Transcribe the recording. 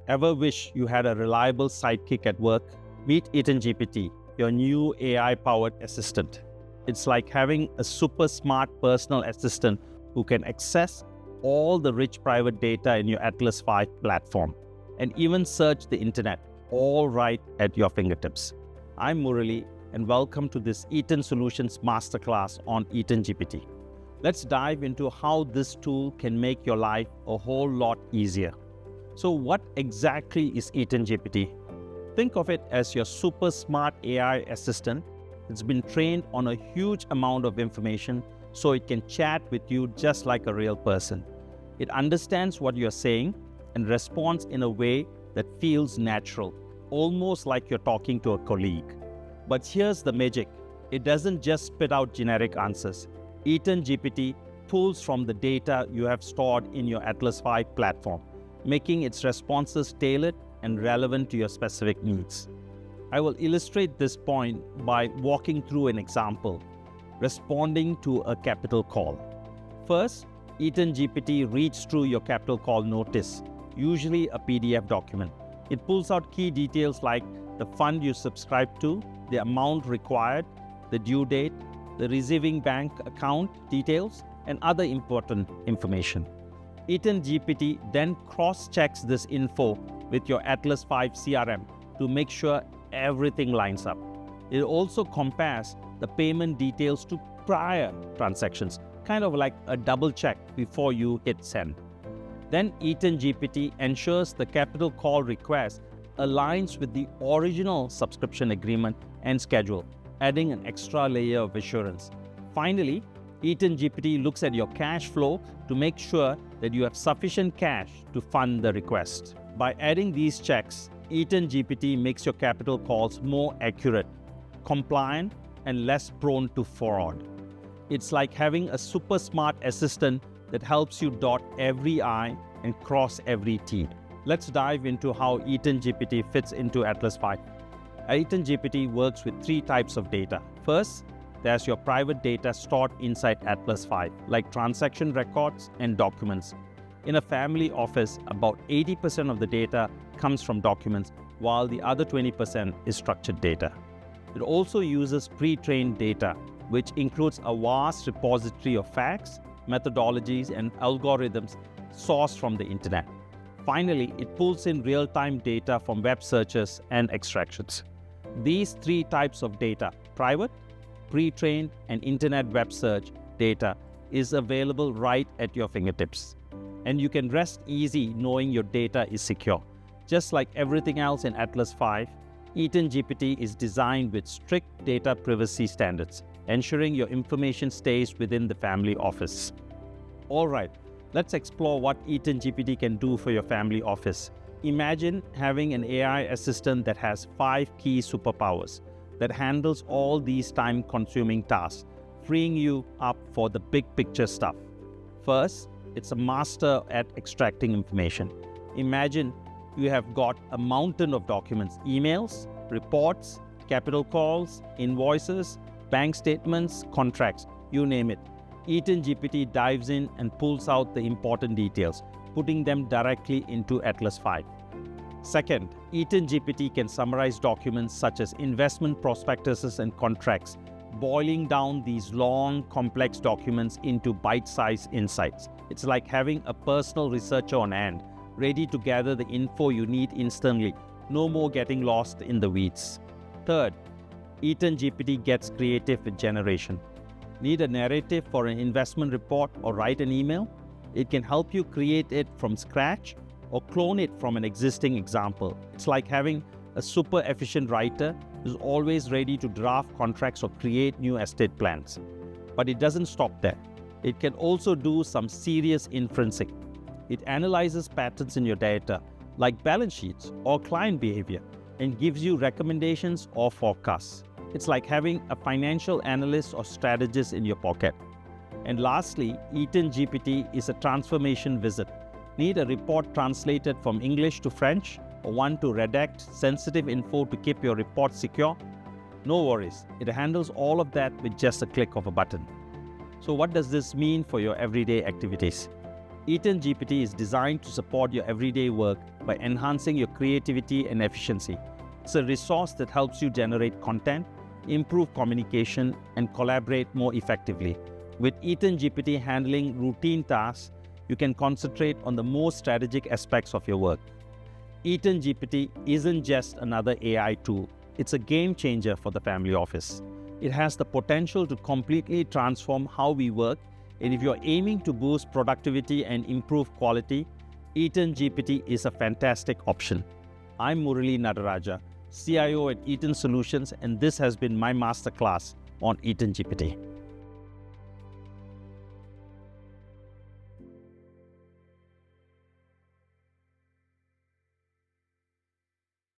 Ever wish you had a reliable sidekick at work? Meet EtonGPT, your new AI-powered assistant. It's like having a super smart personal assistant who can access all the rich private data in your Atlas V platform and even search the internet, all right at your fingertips. I'm Murali, and welcome to this Eton Solutions Masterclass on EtonGPT. Let's dive into how this tool can make your life a whole lot easier. So what exactly is EtonGPT? Think of it as your super smart AI assistant. It's been trained on a huge amount of information so it can chat with you just like a real person. It understands what you're saying and responds in a way that feels natural, almost like you're talking to a colleague. But here's the magic. It doesn't just spit out generic answers. EtonGPT pulls from the data you have stored in your Atlas V platform, making its responses tailored and relevant to your specific needs. I will illustrate this point by walking through an example, responding to a capital call. First, EtonGPT reads through your capital call notice, usually a PDF document. It pulls out key details like the fund you subscribe to, the amount required, the due date, the receiving bank account details, and other important information. EtonGPT then cross-checks this info with your Atlas V CRM to make sure everything lines up. It also compares the payment details to prior transactions, kind of like a double check before you hit send. Then EtonGPT ensures the capital call request aligns with the original subscription agreement and schedule, adding an extra layer of assurance. Finally, EtonGPT looks at your cash flow to make sure that you have sufficient cash to fund the request. By adding these checks, EtonGPT makes your capital calls more accurate, compliant, and less prone to fraud. It's like having a super smart assistant that helps you dot every I and cross every T. Let's dive into how EtonGPT fits into Atlas V. EtonGPT works with three types of data. First, there's your private data stored inside Atlas V, like transaction records and documents. In a family office, about 80% of the data comes from documents, while the other 20% is structured data. It also uses pre-trained data, which includes a vast repository of facts, methodologies, and algorithms sourced from the internet. Finally, it pulls in real-time data from web searches and extractions. These three types of data, private, pre-trained, and internet web search data, is available right at your fingertips. And you can rest easy knowing your data is secure. Just like everything else in Atlas V, EtonGPT is designed with strict data privacy standards, ensuring your information stays within the family office. Alright, let's explore what EtonGPT can do for your family office. Imagine having an AI assistant that has 5 key superpowers that handles all these time-consuming tasks, freeing you up for the big picture stuff. First, it's a master at extracting information. Imagine you have got a mountain of documents, emails, reports, capital calls, invoices, bank statements, contracts, you name it. EtonGPT dives in and pulls out the important details, putting them directly into Atlas V. Second, EtonGPT can summarize documents such as investment prospectuses and contracts, boiling down these long, complex documents into bite-sized insights. It's like having a personal researcher on hand, ready to gather the info you need instantly. No more getting lost in the weeds. Third, EtonGPT gets creative with generation. Need a narrative for an investment report or write an email? It can help you create it from scratch or clone it from an existing example. It's like having a super efficient writer who's always ready to draft contracts or create new estate plans. But it doesn't stop there. It can also do some serious inferencing. It analyzes patterns in your data, like balance sheets or client behavior, and gives you recommendations or forecasts. It's like having a financial analyst or strategist in your pocket. And lastly, EtonGPT is a transformation wizard. Need a report translated from English to French, or one to redact sensitive info to keep your report secure? No worries, it handles all of that with just a click of a button. So what does this mean for your everyday activities? EtonGPT is designed to support your everyday work by enhancing your creativity and efficiency. It's a resource that helps you generate content, improve communication, and collaborate more effectively. With EtonGPT handling routine tasks, you can concentrate on the most strategic aspects of your work. EtonGPT isn't just another AI tool. It's a game changer for the family office. It has the potential to completely transform how we work, and if you're aiming to boost productivity and improve quality, EtonGPT is a fantastic option. I'm Murali Nadarajah, CIO at Eton Solutions, and this has been my masterclass on EtonGPT.